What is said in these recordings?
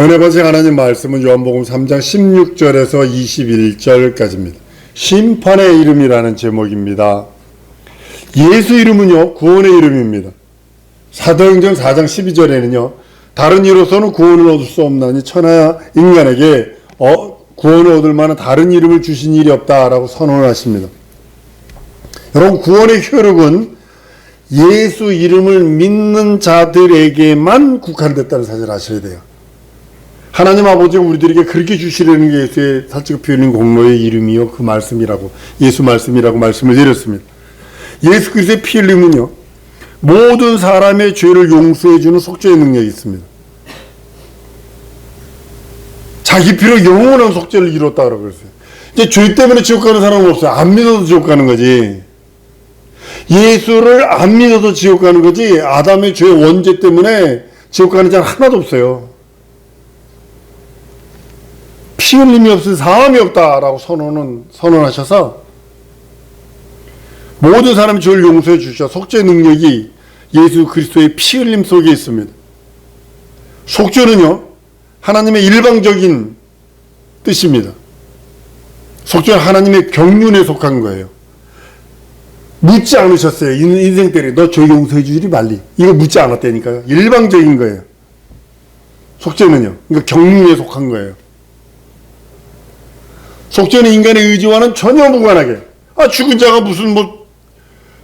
은혜 받으신 하나님 말씀은 요한복음 3장 16절에서 21절까지입니다. 심판의 이름이라는 제목입니다. 예수 이름은요, 구원의 이름입니다. 사도행전 4장 12절에는요, 다른 이로서는 구원을 얻을 수 없나니 천하 인간에게 구원을 얻을 만한 다른 이름을 주신 일이 없다라고 선언을 하십니다. 여러분, 구원의 효력은 예수 이름을 믿는 자들에게만 국한됐다는 사실을 아셔야 돼요. 하나님 아버지가 우리들에게 그렇게 주시려는 게 예수의 살찌고 피흘린 공로의 이름이요 그 말씀이라고, 예수 말씀이라고 말씀을 드렸습니다. 예수 그리스도의 피 흘림은요, 모든 사람의 죄를 용서해 주는 속죄의 능력이 있습니다. 자기 피로 영원한 속죄를 이뤘다고 그랬어요. 이제 죄 때문에 지옥 가는 사람은 없어요. 안 믿어도 지옥 가는 거지. 예수를 안 믿어도 지옥 가는 거지, 아담의 죄 원죄 때문에 지옥 가는 자는 하나도 없어요. 피 흘림이 없으면 사함이 없다라고 선언하셔서 모든 사람의 죄를 용서해 주셔. 속죄 능력이 예수 그리스도의 피 흘림 속에 있습니다. 속죄는요, 하나님의 일방적인 뜻입니다. 속죄는 하나님의 경륜에 속한 거예요. 묻지 않으셨어요. 인생 때에 너 죄 용서해 주지 말리. 이거 묻지 않았다니까요. 일방적인 거예요. 속죄는요. 그러니까 경륜에 속한 거예요. 속죄는 인간의 의지와는 전혀 무관하게, 죽은 자가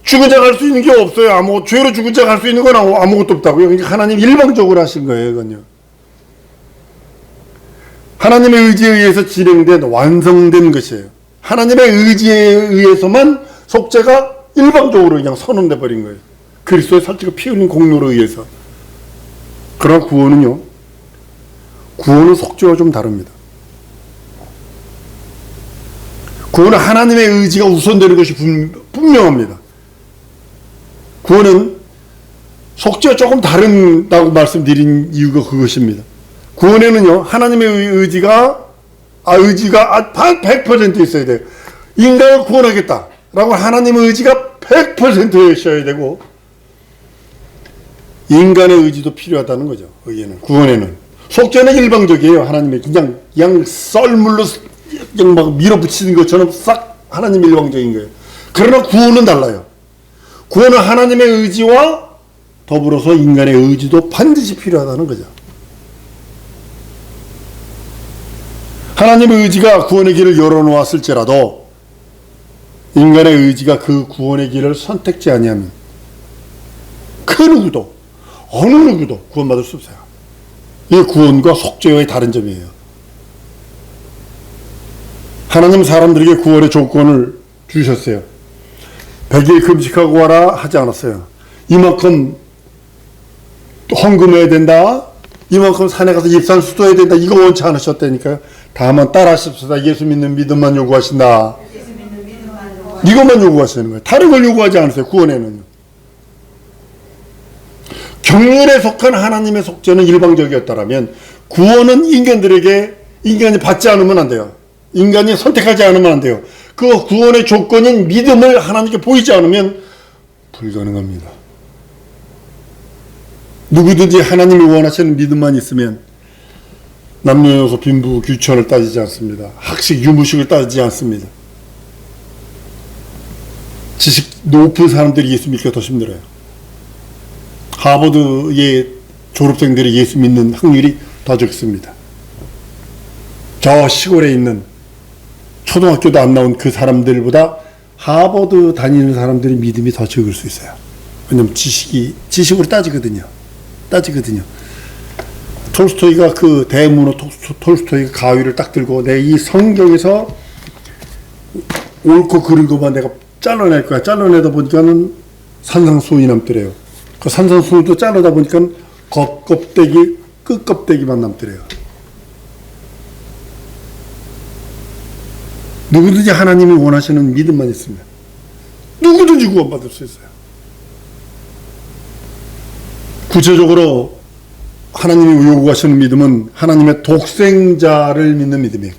죽은 자가 할 수 있는 게 없어요. 죄로 죽은 자가 할 수 있는 건 아무것도 없다고요. 그러니까 하나님 일방적으로 하신 거예요, 그건요. 하나님의 의지에 의해서 진행된, 완성된 것이에요. 하나님의 의지에 의해서만 속죄가 일방적으로 그냥 선언돼 버린 거예요. 그리스도의 살찌고 피 흘린 공로로 의해서. 그러나 구원은 속죄와 좀 다릅니다. 구원은 하나님의 의지가 우선되는 것이 분명합니다. 구원은 속죄와 조금 다르다고 말씀드린 이유가 그것입니다. 구원에는요, 하나님의 의지가 100% 있어야 돼요. 인간을 구원하겠다라고 하나님의 의지가 100%였어야 되고, 인간의 의지도 필요하다는 거죠. 여기에는, 구원에는. 속죄는 일방적이에요. 하나님의 그냥 썰물로 그냥 막 밀어붙이는 것처럼 싹 하나님 일방적인 거예요. 그러나 구원은 달라요. 구원은 하나님의 의지와 더불어서 인간의 의지도 반드시 필요하다는 거죠. 하나님의 의지가 구원의 길을 열어놓았을지라도 인간의 의지가 그 구원의 길을 선택지 아니하면 그 누구도, 어느 누구도 구원받을 수 없어요. 이 구원과 속죄와의 다른 점이에요. 하나님 사람들에게 구원의 조건을 주셨어요. 100일 금식하고 와라 하지 않았어요. 이만큼 헌금해야 된다, 이만큼 산에 가서 입산 수도해야 된다, 이거 원치 않으셨다니까요. 다만 따라하십시다. 예수 믿는 믿음만 요구하신다. 이것만 요구하시는 거예요. 다른 걸 요구하지 않으세요. 구원에는요. 경륜에 속한 하나님의 속죄는 일방적이었다면, 구원은 인간이 받지 않으면 안 돼요. 인간이 선택하지 않으면 안 돼요. 그 구원의 조건인 믿음을 하나님께 보이지 않으면 불가능합니다. 누구든지 하나님이 원하시는 믿음만 있으면 남녀노소 빈부 귀천을 따지지 않습니다. 학식 유무식을 따지지 않습니다. 지식 높은 사람들이 예수 믿기가 더 힘들어요. 하버드의 졸업생들이 예수 믿는 확률이 더 적습니다. 저 시골에 있는 초등학교도 안 나온 그 사람들보다 하버드 다니는 사람들의 믿음이 더 적을 수 있어요. 왜냐면 지식으로 따지거든요. 톨스토이가 그 대문호 톨스토이가 가위를 딱 들고 내 이 성경에서 옳고 그른 것만 내가 잘라낼 거야. 잘라내다 보니까는 산상수훈이 남더래요. 그 산상수훈도 자르다 보니까 겉껍데기, 끝껍데기만 남더래요. 누구든지 하나님이 원하시는 믿음만 있으면 누구든지 구원받을 수 있어요. 구체적으로 하나님이 요구하시는 믿음은 하나님의 독생자를 믿는 믿음이에요.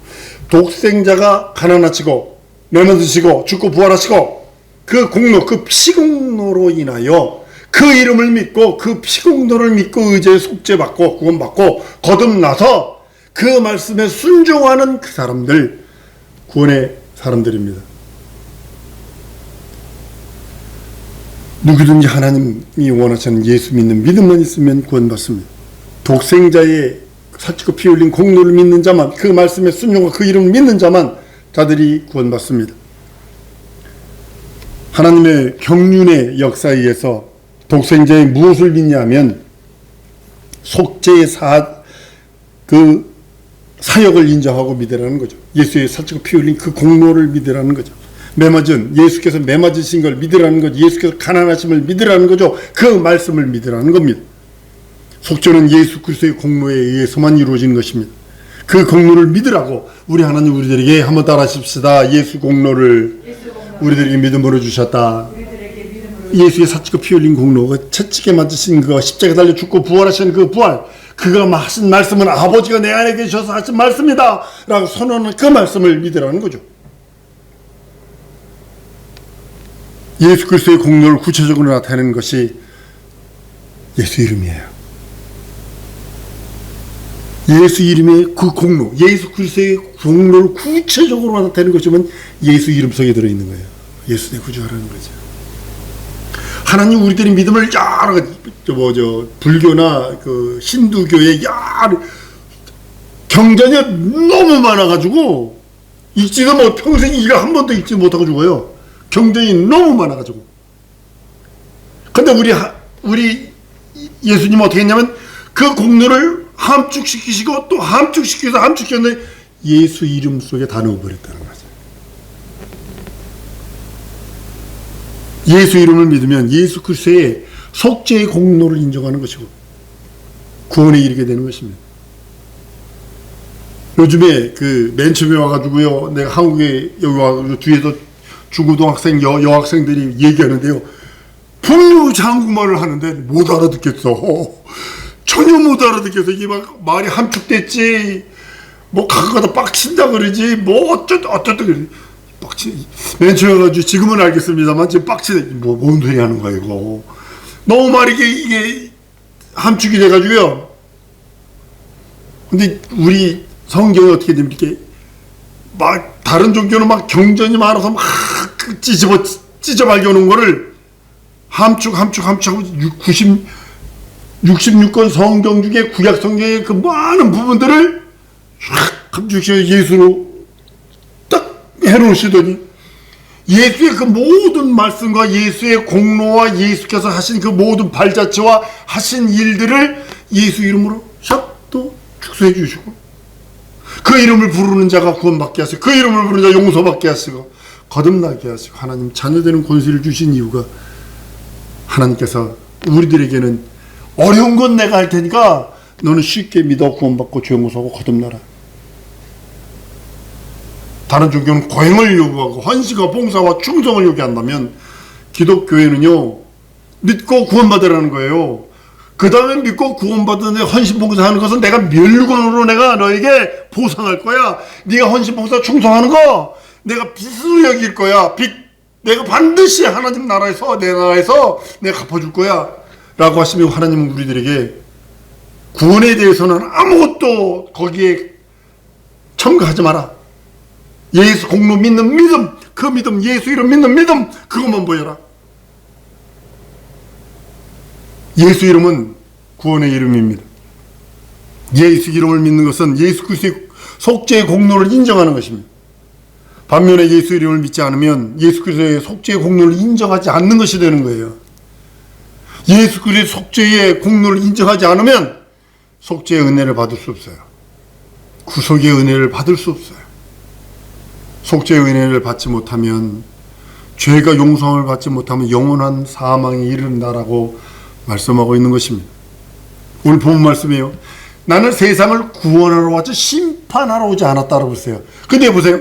독생자가 가난하시고 렘넌트시고 죽고 부활하시고 그 공로, 그 피공로로 인하여 그 이름을 믿고 그 피공로를 믿고 의제에 속죄받고 구원받고 거듭나서 그 말씀에 순종하는 그 사람들, 구원의 사람들입니다. 누구든지 하나님이 원하시는 예수 믿는 믿음만 있으면 구원받습니다. 독생자의 살찌고 피 흘린 공로를 믿는 자만, 그 말씀에 순종하고 그 이름을 믿는 자만 자들이 구원받습니다. 하나님의 경륜의 역사에 의해서 독생자의 무엇을 믿냐면 속죄의 그 사역을 인정하고 믿으라는 거죠. 예수의 살찌고 피 흘린 그 공로를 믿으라는 거죠. 예수께서 매맞으신 걸 믿으라는 거죠. 예수께서 가난하심을 믿으라는 거죠. 그 말씀을 믿으라는 겁니다. 속죄는 예수 그리스도의 공로에 의해서만 이루어진 것입니다. 그 공로를 믿으라고 우리 하나님 우리들에게 한번 따라하십시다. 예수 공로를 우리들에게 믿음으로 주셨다. 예수의 살찌고 피 흘린 공로가 채찍에 맞으신 그 십자가에 달려 죽고 부활하신 그 부활, 그가 하신 말씀은 아버지가 내 안에 계셔서 하신 말씀이다 라고 선언하는 그 말씀을 믿으라는 거죠. 예수 그리스도의 공로를 구체적으로 나타내는 것이 예수 이름이에요. 예수 이름의 그 공로, 예수 그리스도의 공로를 구체적으로 나타내는 것이면 예수 이름 속에 들어있는 거예요. 예수 내 구주하라는 거죠. 하나님 우리들이 믿음을 여러 가지, 불교나 그 힌두교의 여러 경전이 너무 많아가지고 읽지도 못, 평생 이거 한 번도 읽지 못하고 죽어요. 경전이 너무 많아가지고. 근데 우리 예수님 어떻게 했냐면 그 공로를 함축시키시고 또 함축시켜서 함축시켰는데 예수 이름 속에 다 넣어버렸다는 거죠. 예수 이름을 믿으면 예수 그리스도의 속죄의 공로를 인정하는 것이고 구원에 이르게 되는 것입니다. 요즘에 그 맨 처음에 와가지고요, 내가 한국에 여기 와가지고 뒤에서 중고등학생 여학생들이 얘기하는데요, 분명히 한국말을 하는데 못 알아듣겠어. 전혀 못 알아듣겠어. 이게 막 말이 함축됐지, 뭐 가끔가다 빡친다 그러지, 뭐 어쩌다 그러지. 맨 처음에 와가지고 지금은 알겠습니다만 지금 빡치네. 뭔 소리 하는 거야 이거. 너무 말이 이게 함축이 돼가지고요. 근데 우리 성경이 어떻게 되면 이렇게 막 다른 종교는 막 경전이 많아서 막 찢어 발견한 거를 함축하고 66권 성경 중에 구약 성경의 그 많은 부분들을 함축해서 예수로 딱 해놓으시더니 예수의 그 모든 말씀과 예수의 공로와 예수께서 하신 그 모든 발자취와 하신 일들을 예수 이름으로 샥 또 축소해 주시고, 그 이름을 부르는 자가 구원받게 하시고 그 이름을 부르는 자 용서받게 하시고 거듭나게 하시고 하나님 자녀되는 권세를 주신 이유가 하나님께서 우리들에게는 어려운 건 내가 할 테니까 너는 쉽게 믿어 구원받고 죄 용서하고 거듭나라. 다른 종교는 고행을 요구하고 헌신과 봉사와 충성을 요구한다면 기독교회는요, 믿고 구원받으라는 거예요. 그 다음에 믿고 구원받은 데 헌신 봉사하는 것은 내가 멸관으로 내가 너에게 보상할 거야. 네가 헌신 봉사 충성하는 거 내가 빚으로 여길 거야. 빚 내가 반드시 하나님 나라에서 내 나라에서 내가 갚아줄 거야 라고 하시면 하나님은 우리들에게 구원에 대해서는 아무것도 거기에 첨가하지 마라. 예수 공로 믿는 믿음, 그 믿음, 예수 이름 믿는 믿음, 그것만 보여라. 예수 이름은 구원의 이름입니다. 예수 이름을 믿는 것은 예수 그리스도의 속죄의 공로를 인정하는 것입니다. 반면에 예수 이름을 믿지 않으면 예수 그리스도의 속죄의 공로를 인정하지 않는 것이 되는 거예요. 예수 그리스도의 속죄의 공로를 인정하지 않으면 속죄의 은혜를 받을 수 없어요. 구속의 은혜를 받을 수 없어요. 속죄의 은혜를 받지 못하면, 죄가 용서를 받지 못하면 영원한 사망에 이른다라고 말씀하고 있는 것입니다. 오늘 본 말씀이에요. 나는 세상을 구원하러 왔지 심판하러 오지 않았다라고 했어요. 근데 보세요,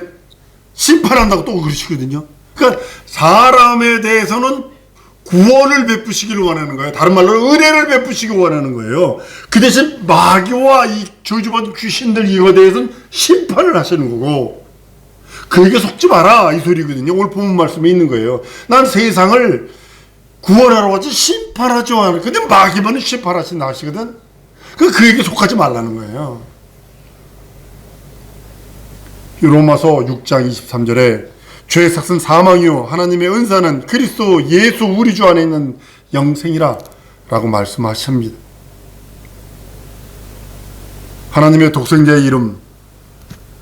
심판한다고 또 그러시거든요. 그러니까 사람에 대해서는 구원을 베푸시기를 원하는 거예요. 다른 말로 은혜를 베푸시기 원하는 거예요. 그 대신 마귀와 이 저주받은 귀신들 이거에 대해서는 심판을 하시는 거고, 그에게 속지 마라 이 소리거든요. 오늘 본 말씀에 있는 거예요. 난 세상을 구원하러 가지 심판하죠. 근데 마귀만은 심판하신 나시거든. 그에게 속하지 말라는 거예요. 로마서 6장 23절에 죄의 삭은 사망이요 하나님의 은사는 그리스도 예수 우리 주 안에 있는 영생이라 라고 말씀하십니다. 하나님의 독생자의 이름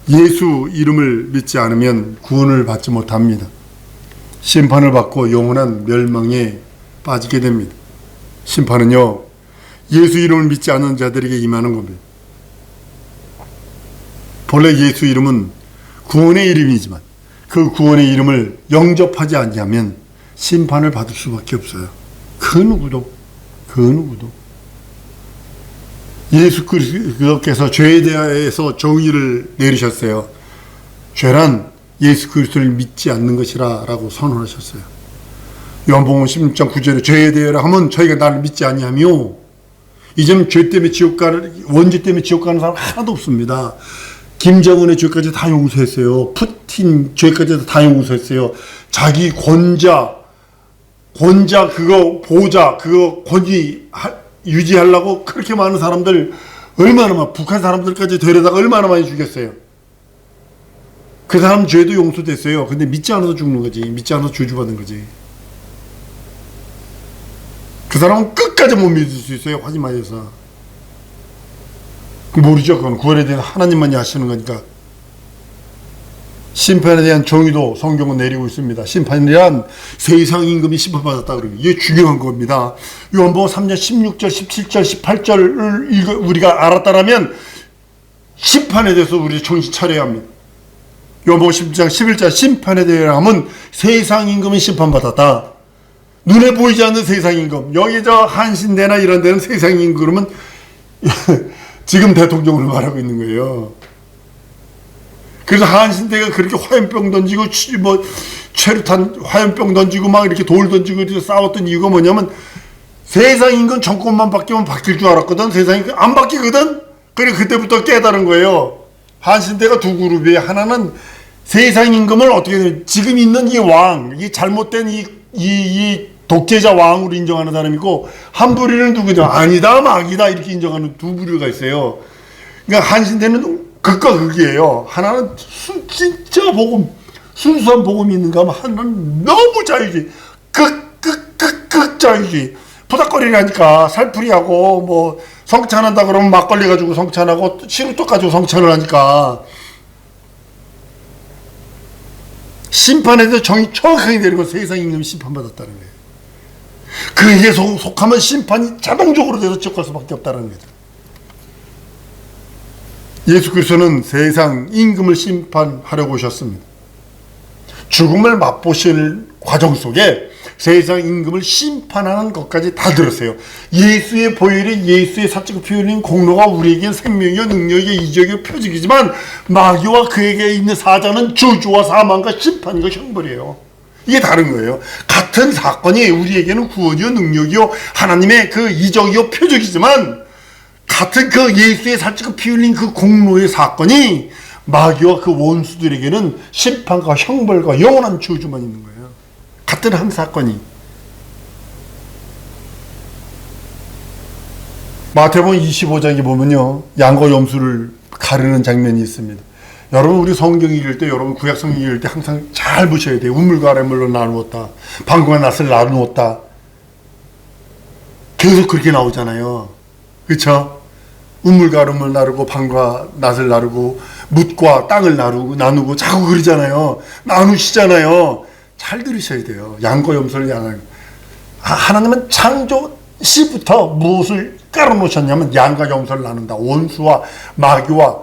예수 이름을 믿지 않으면 구원을 받지 못합니다. 심판을 받고 영원한 멸망에 빠지게 됩니다. 심판은요, 예수 이름을 믿지 않는 자들에게 임하는 겁니다. 본래 예수 이름은 구원의 이름이지만 그 구원의 이름을 영접하지 않으면 심판을 받을 수밖에 없어요. 그 누구도. 예수 그리스도께서 죄에 대해서 정의를 내리셨어요. 죄란 예수 그리스도를 믿지 않는 것이라 라고 선언하셨어요. 요한복음 16장 9절에 죄에 대하여 하면 저희가 나를 믿지 아니하며, 이제는 죄 때문에 원죄 때문에 지옥 가는 사람 하나도 없습니다. 김정은의 죄까지 다 용서했어요. 푸틴 죄까지 다 용서했어요. 자기 권자 그거 보자 그거 권위 유지하려고 그렇게 많은 사람들, 얼마나 많아, 북한 사람들까지 데려다가 얼마나 많이 죽였어요. 그 사람 죄도 용서됐어요. 근데 믿지 않아서 죽는 거지. 믿지 않아서 저주받는 거지. 그 사람은 끝까지 못 믿을 수 있어요. 화지마에서. 모르죠. 그건 구원에 대한 하나님만이 하시는 거니까. 심판에 대한 정의도 성경은 내리고 있습니다. 심판이란 세상 임금이 심판받았다 그러면 이게 중요한 겁니다. 요한복음 3장 16절, 17절, 18절을 우리가 알았다라면 심판에 대해서 우리 정신 차려야 합니다. 요한복음 10장 11절 심판에 대하여 하면 세상 임금이 심판받았다. 눈에 보이지 않는 세상 임금, 여기 저 한신대나 이런 데는 세상 임금은 지금 대통령을 말하고 있는 거예요. 그래서 한신대가 그렇게 화염병 던지고 뭐 최루탄 화염병 던지고 막 이렇게 돌 던지고 이렇게 싸웠던 이유가 뭐냐면, 세상 임금 정권만 바뀌면 바뀔 줄 알았거든. 세상이 안 바뀌거든. 그래 그때부터 깨달은 거예요. 한신대가 두 그룹이에요. 하나는 세상 임금을 어떻게 지금 있는 이 왕, 이 잘못된 이 독재자 왕으로 인정하는 사람이고, 한 부류는 누구냐, 아니다 마귀다 이렇게 인정하는 두 부류가 있어요. 그러니까 한신대는 극과 극이에요. 하나는 진짜 복음, 순수한 복음이 있는가 하면 하나는 너무 자유주의, 극 자유주의. 부닥거리라니까 살풀이하고 뭐 성찬한다 그러면 막걸리 가지고 성찬하고 시루떡 가지고 성찬을 하니까. 심판에 대해서 정의 정확하게 내리고 세상 임금이 심판받았다는 거예요. 그에 속하면 심판이 자동적으로 돼서 지옥 갈 수밖에 없다는 거죠. 예수 그리스도는 세상 임금을 심판하려고 오셨습니다. 죽음을 맛보실 과정 속에 세상 임금을 심판하는 것까지 다 들었어요. 예수의 보혈이, 예수의 사적 표현인 공로가 우리에겐 생명이요 능력이요 이적이요 표적이지만, 마귀와 그에게 있는 사자는 저주와 사망과 심판과 형벌이에요. 이게 다른 거예요. 같은 사건이 우리에게는 구원이요 능력이요 하나님의 그 이적이요 표적이지만, 같은 그 예수의 살찌고 피 흘린 그 공로의 사건이 마귀와 그 원수들에게는 심판과 형벌과 영원한 저주만 있는 거예요. 같은 한 사건이. 마태복음 25장에 보면요, 양과 염소를 가르는 장면이 있습니다. 여러분, 우리 성경 읽을 때, 여러분 구약 성경 읽을 때 항상 잘 보셔야 돼요. 우물과 아랫물로 나누었다, 방과 낫을 나누었다, 계속 그렇게 나오잖아요. 그렇죠? 우물과 아랫물 나누고 방과 낫을 나누고 묻과 땅을 나누고 자꾸 그러잖아요. 나누시잖아요. 잘 들으셔야 돼요. 양과 염소를 양을. 하나님은 창조 시부터 무엇을 깔아놓으셨냐면 양과 염소를 나눈다. 원수와 마귀와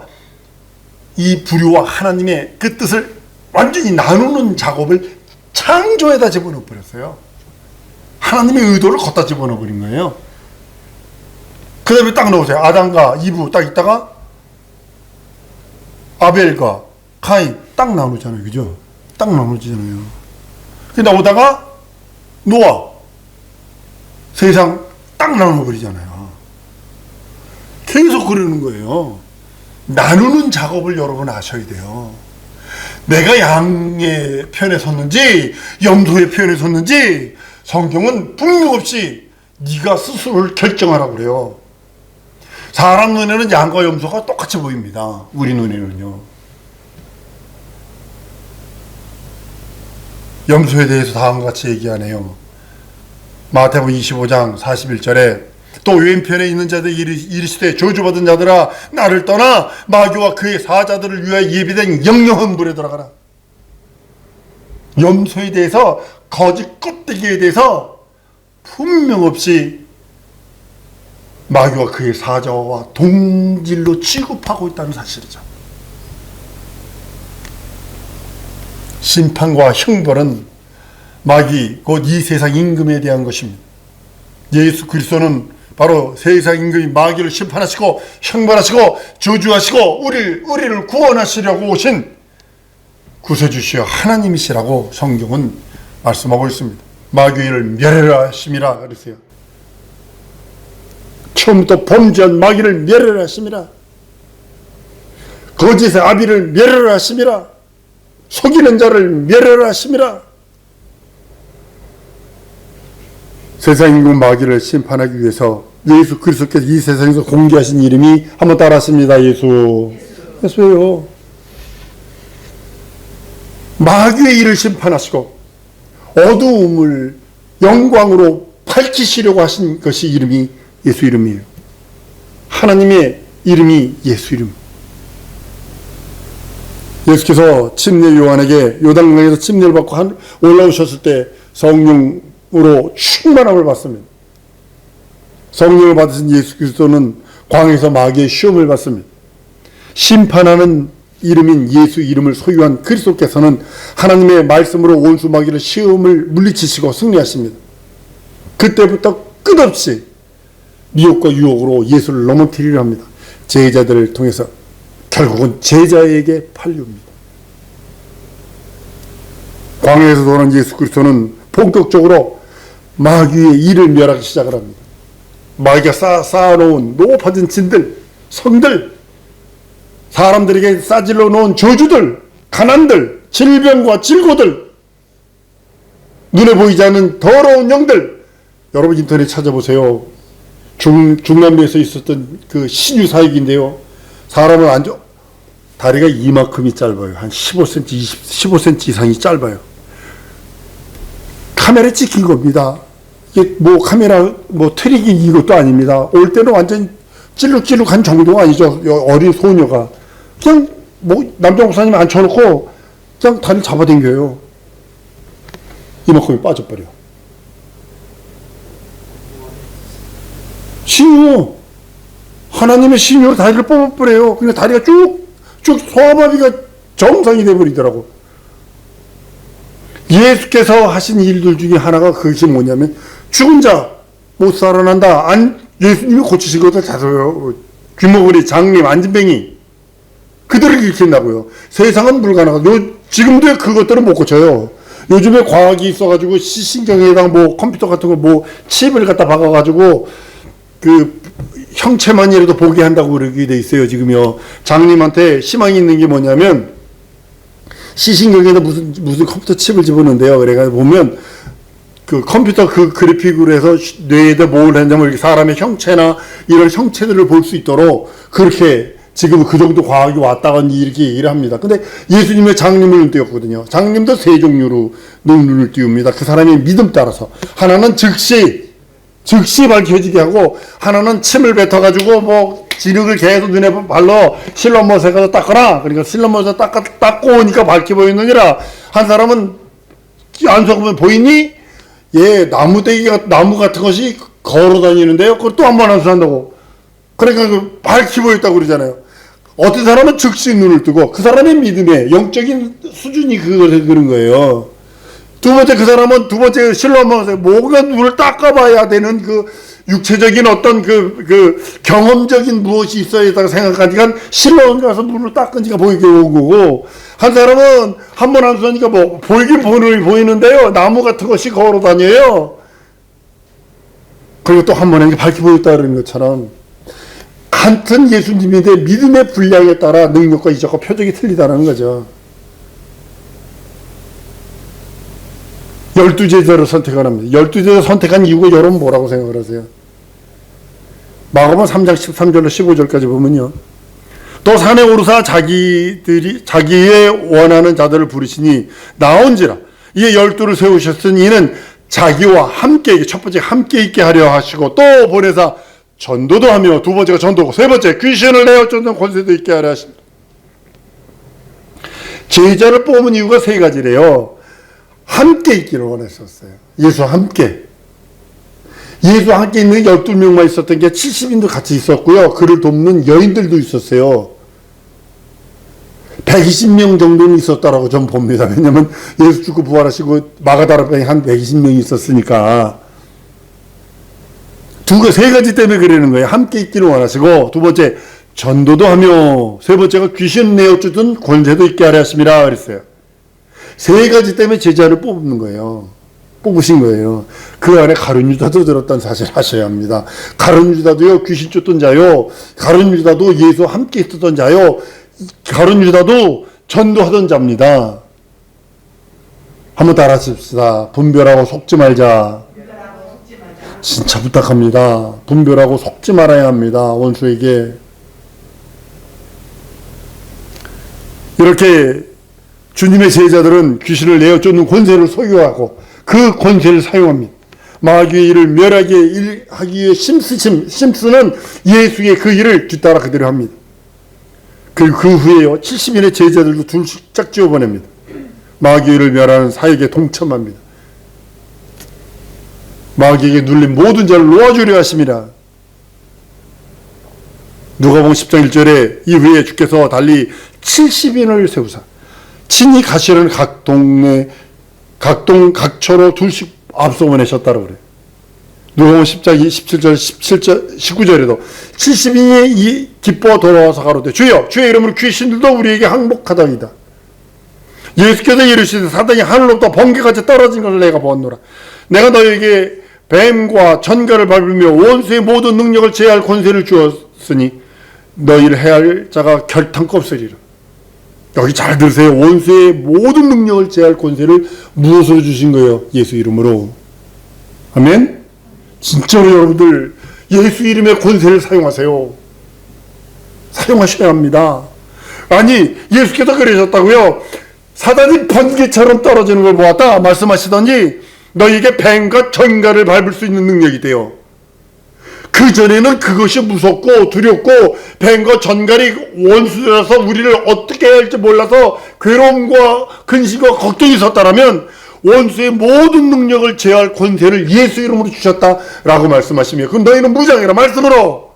이 부류와 하나님의 그 뜻을 완전히 나누는 작업을 창조에다 집어넣어 버렸어요. 하나님의 의도를 걷다 집어넣어 버린 거예요. 그 다음에 딱 넣으세요. 아담과 이브 딱 있다가 아벨과 가인 딱 나누잖아요. 그죠? 딱 나누잖아요. 근데 나오다가 노아 세상 딱 나눠버리잖아요. 계속 그러는 거예요. 나누는 작업을 여러분 아셔야 돼요. 내가 양의 편에 섰는지 염소의 편에 섰는지 성경은 분명없이 네가 스스로를 결정하라고 그래요. 사람 눈에는 양과 염소가 똑같이 보입니다. 우리 눈에는요. 염소에 대해서 다음과 같이 얘기하네요. 마태복음 25장 41절에 또 왼편에 있는 자들이 이르시되 저주받은 자들아 나를 떠나 마귀와 그의 사자들을 위하여 예비된 영영한 물에 들어가라. 염소에 대해서, 거짓 껍데기에 대해서 분명없이 마귀와 그의 사자와 동질로 취급하고 있다는 사실이죠. 심판과 형벌은 마귀 곧 이 세상 임금에 대한 것입니다. 예수 그리스도는 바로 세상 임금이 마귀를 심판하시고 형벌하시고 저주하시고 우리를 구원하시려고 오신 구세주시여 하나님이시라고 성경은 말씀하고 있습니다. 마귀를 멸하라 하심이라 그랬어요. 처음부터 범죄한 마귀를 멸하라 하심이라. 거짓의 아비를 멸하라 하심이라. 속이는 자를 멸하라 하심이라. 세상 임금 마귀를 심판하기 위해서 예수 그리스도께서 이 세상에서 공개하신 이름이 한번 따라하십니다. 예수예요. 마귀의 일을 심판하시고 어두움을 영광으로 밝히시려고 하신 것이 이름이 예수 이름이에요. 하나님의 이름이 예수 이름. 예수께서 침례 요한에게 요단강에서 침례를 받고 올라오셨을 때 성령으로 충만함을 받습니다. 성령을 받으신 예수 그리스도는 광야에서 마귀의 시험을 받습니다. 심판하는 이름인 예수 이름을 소유한 그리스도께서는 하나님의 말씀으로 원수 마귀를 시험을 물리치시고 승리하십니다. 그때부터 끝없이 미혹과 유혹으로 예수를 넘어뜨리려 합니다. 제자들을 통해서 결국은 제자에게 팔립니다. 광야에서 돌아온 예수 그리스도는 본격적으로 마귀의 일을 멸하기 시작을 합니다. 마귀가 쌓아놓은 높아진 진들, 성들, 사람들에게 싸질러 놓은 저주들, 가난들, 질병과 질고들, 눈에 보이지 않는 더러운 영들. 여러분 인터넷 찾아보세요. 중남미에서 있었던 그 신유 사역인데요. 사람을 다리가 이만큼이 짧아요. 한 15cm, 15cm 이상이 짧아요. 카메라에 찍힌 겁니다. 이게 뭐 카메라 트릭이 이것도 아닙니다. 올 때는 완전 찔룩찔룩한 정도가 아니죠. 어린 소녀가 그냥 남자 목사님 앉혀놓고 그냥 다리를 잡아당겨요. 이만큼이 빠져버려. 신유, 하나님의 신유로 다리를 뽑아버려요. 그냥 다리가 쭉 소아마비가 정상이 돼버리더라고. 예수께서 하신 일들 중에 하나가 그것이 뭐냐면 죽은 자 못 살아난다. 예수님이 고치신 것들 자서요. 귀머거리, 장님, 안진뱅이 그들을 일으킨다고요. 세상은 불가능하고 지금도 그것들은 못 고쳐요. 요즘에 과학이 있어가지고 시신경에다가 컴퓨터 같은 거 칩을 갖다 박아가지고 그 형체만이라도 보게 한다고 그러게 돼 있어요. 지금요. 장님한테 희망이 있는 게 뭐냐면 시신경에다 무슨 컴퓨터 칩을 집어넣는데요. 그래가지고 보면 그 컴퓨터 그 그래픽으로 해서 뇌에다 뭘 했냐면 이렇게 사람의 형체나 이런 형체들을 볼 수 있도록 그렇게 지금 그 정도 과학이 왔다간지 이렇게 얘기를 합니다. 근데 예수님의 장님을 눈 띄웠거든요. 장님도 세 종류로 눈을 띄웁니다. 그 사람의 믿음 따라서. 하나는 즉시 밝혀지게 하고, 하나는 침을 뱉어가지고 진흙을 계속 눈에 발로 실로못에 가서 닦거나, 그러니까 실로못에 닦고 오니까 밝게 보이느니라. 한 사람은 안 속으면 보이니? 나무 같은 것이 걸어 다니는데요. 그걸 또 한 번 안수한다고. 그러니까 밝게 보였다고 그러잖아요. 어떤 사람은 즉시 눈을 뜨고, 그 사람의 믿음의 영적인 수준이 그런 거예요. 두 번째 실로몬에서 뭐가 눈을 닦아봐야 되는 그 육체적인 어떤 그 경험적인 무엇이 있어야 된다고 생각하니까 실로몬 가서 눈을 닦은지가 보이게 온 거고, 한 사람은 한 번 안수하니까 보이긴 보이는데요. 나무 같은 것이 걸어 다녀요. 그리고 또 한 번 하니까 밝게 보였다 그러는 것처럼, 같은 예수님인데 믿음의 분량에 따라 능력과 이적과 표적이 틀리다는 거죠. 열두 제자를 선택합니다. 열두 제자 선택한 이유가 여러분 뭐라고 생각을 하세요? 마가복음 3장 13절로 15절까지 보면요. 또 산에 오르사 자기의 원하는 자들을 부르시니 나온지라. 이에 열두를 세우셨으니 이는 자기와 함께, 첫 번째 함께 있게 하려 하시고, 또 보내사 전도도 하며, 두 번째가 전도고, 세 번째 귀신을 내어 쫓는 권세도 있게 하려 하십니다. 제자를 뽑은 이유가 세 가지래요. 함께 있기를 원했었어요. 예수와 함께. 예수와 함께 있는 12명만 있었던 게 70인도 같이 있었고요. 그를 돕는 여인들도 있었어요. 120명 정도는 있었다라고 전 봅니다. 왜냐면 예수 죽고 부활하시고 마가다라병이 한 120명이 있었으니까. 세 가지 때문에 그러는 거예요. 함께 있기를 원하시고, 두 번째 전도도 하며, 세 번째가 귀신 내어주던 권세도 있게 하려 하심이라 그랬어요. 세 가지 때문에 제자를 뽑는 거예요. 뽑으신 거예요. 그 안에 가룟 유다도 들었다는 사실을 아셔야 합니다. 가룟 유다도요, 귀신 쫓던 자요. 가룟 유다도 예수와 함께 있었던 자요. 가룟 유다도 전도하던 자입니다. 한번 따라 하십시다. 분별하고 속지 말자. 진짜 부탁합니다. 분별하고 속지 말아야 합니다. 원수에게. 이렇게 주님의 제자들은 귀신을 내어 쫓는 권세를 소유하고 그 권세를 사용합니다. 마귀의 일을 멸하게 하기 위해 심스는 예수의 그 일을 뒤따라 그대로 합니다. 그 후에요, 70인의 제자들도 둘씩 짝지어 보냅니다. 마귀의 일을 멸하는 사역에 동참합니다. 마귀에게 눌린 모든 자를 놓아주려 하심이라. 누가복음 10장 1절에 이후에 주께서 달리 70인을 세우사 친히 가시는 각 동네 각처로 둘씩 앞서 보내셨다고 그래요. 누가복음 10장 17절 19절에도 70인이 기뻐 돌아와서 가로되 주여 주의 이름으로 귀신들도 우리에게 항복하더이다. 예수께서 이르시되 사단이 하늘로부터 번개같이 떨어진 것을 내가 보았노라. 내가 너에게 뱀과 전갈을 밟으며 원수의 모든 능력을 제할 권세를 주었으니 너희를 해할 자가 결탄코 없으리라. 여기 잘 들으세요. 원수의 모든 능력을 제할 권세를 무엇으로 주신 거예요? 예수 이름으로. 아멘? 진짜로 여러분들 예수 이름의 권세를 사용하세요. 사용하셔야 합니다. 아니 예수께서 그러셨다고요. 사단이 번개처럼 떨어지는 걸 보았다 말씀하시더니 너희에게 뱀과 전갈을 밟을 수 있는 능력이 돼요. 그전에는 그것이 무섭고 두렵고 뱀과 전갈이 원수라서 우리를 어떻게 해야 할지 몰라서 괴로움과 근심과 걱정이 있었다면 원수의 모든 능력을 제어할 권세를 예수 이름으로 주셨다라고 말씀하시며 그럼 너희는 무장해라 말씀으로.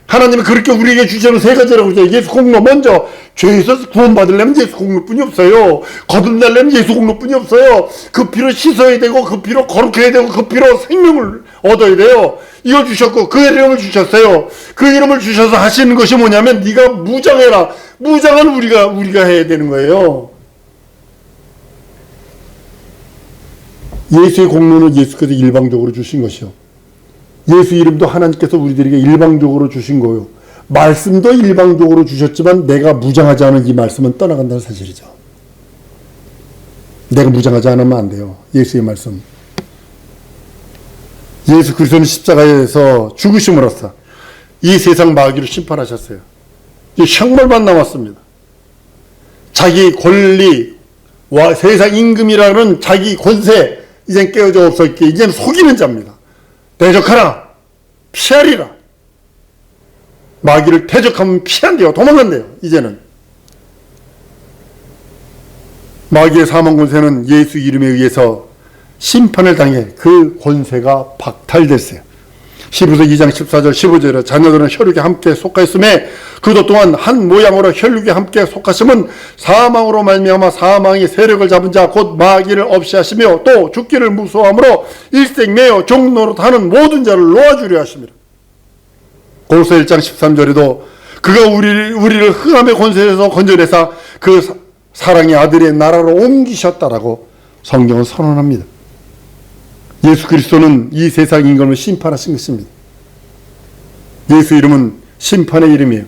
하나님은 그렇게 우리에게 주시는 세 가지라고 그러죠. 예수 공로 먼저 죄에서 구원받으려면 예수 공로뿐이 없어요. 거듭나려면 예수 공로뿐이 없어요. 그 피로 씻어야 되고 그 피로 거룩해야 되고 그 피로 생명을 얻어야 돼요. 이걸 주셨고 그 이름을 주셨어요. 그 이름을 주셔서 하시는 것이 뭐냐면 네가 무장해라. 무장은 우리가 해야 되는 거예요. 예수의 공로는 예수께서 일방적으로 주신 것이요. 예수 이름도 하나님께서 우리들에게 일방적으로 주신 거예요. 말씀도 일방적으로 주셨지만 내가 무장하지 않은 이 말씀은 떠나간다는 사실이죠. 내가 무장하지 않으면 안 돼요. 예수의 말씀. 예수 그리스도는 십자가에서 죽으심으로써 이 세상 마귀를 심판하셨어요. 형벌만 남았습니다. 자기 권리와 세상 임금이라는 자기 권세 이젠 깨어져 없었기에 이제는 속이는 자입니다. 대적하라. 피하리라. 마귀를 대적하면 피한대요. 도망간대요. 이제는. 마귀의 사망 권세는 예수 이름에 의해서 심판을 당해 그 권세가 박탈됐어요. 히브리서 2장 14절 15절에 자녀들은 혈육에 함께 속하였음에 그도 또한 한 모양으로 혈육에 함께 속하심은 사망으로 말미암아 사망의 세력을 잡은 자 곧 마귀를 없이 하시며 또 죽기를 무서워함으로 일생 매어 종노릇하는 모든 자를 놓아주려 하십니다. 고린도서 1장 13절에도 그가 우리를 흑암의 권세에서 건져내사 그 사랑의 아들의 나라로 옮기셨다라고 성경은 선언합니다. 예수 그리스도는 이 세상 인간을 심판하신 것입니다. 예수 이름은 심판의 이름이에요.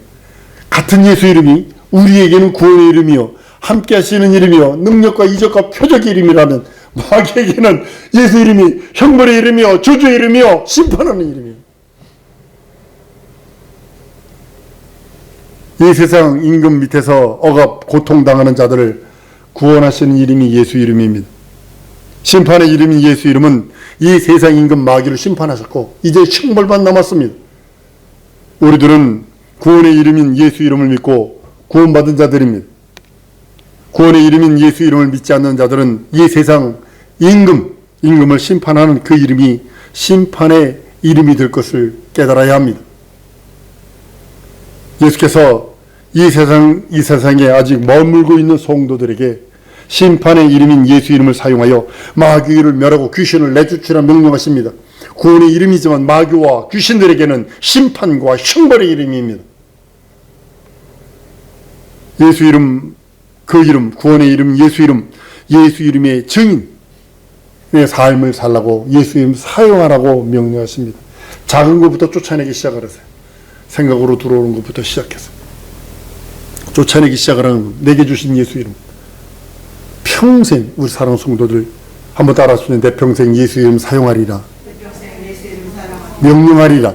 같은 예수 이름이 우리에게는 구원의 이름이요 함께 하시는 이름이요 능력과 이적과 표적의 이름이라는 마귀에게는 예수 이름이 형벌의 이름이요, 저주의 이름이요, 심판하는 이름이요. 이 세상 임금 밑에서 억압, 고통당하는 자들을 구원하시는 이름이 예수 이름입니다. 심판의 이름인 예수 이름은 이 세상 임금 마귀를 심판하셨고 이제 형벌만 남았습니다. 우리들은 구원의 이름인 예수 이름을 믿고 구원받은 자들입니다. 구원의 이름인 예수 이름을 믿지 않는 자들은 이 세상 임금을 심판하는 그 이름이 심판의 이름이 될 것을 깨달아야 합니다. 예수께서 이 세상에 아직 머물고 있는 성도들에게 심판의 이름인 예수 이름을 사용하여 마귀를 멸하고 귀신을 내쫓으라 명령하십니다. 구원의 이름이지만 마귀와 귀신들에게는 심판과 형벌의 이름입니다. 예수 이름, 그 이름, 구원의 이름 예수 이름의 증인의 삶을 살라고 예수 이름 사용하라고 명령하십니다. 작은 것부터 쫓아내기 시작하세요. 생각으로 들어오는 것부터 시작해서 쫓아내기 시작하라는 내게 주신 예수 이름. 평생 우리 사랑하는 성도들 한번 따라하시면 내 평생 예수 이름 사용하리라. 명령하리라.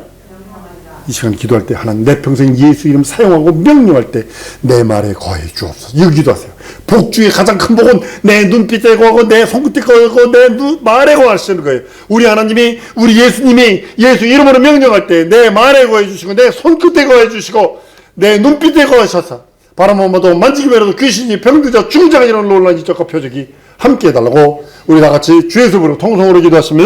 이 시간 기도할 때 하나님 내 평생 예수 이름 사용하고 명령할 때 내 말에 거해 주옵소서. 이거 기도하세요. 복 중에 가장 큰 복은 내 눈빛에 거하고 내 손끝에 거하고 내 말에 거하시는 거예요. 우리 하나님이 우리 예수님이 예수 이름으로 명령할 때 내 말에 거해 주시고 내 손끝에 거해 주시고 내 눈빛에 거하셔서 바람 한번도 만지기만 해도 귀신이 병들자 죽은 자가 일어나는 놀라운 이적과 표적이 함께 해달라고 우리 다 같이 주의 이름으로 통성으로 기도하십니다.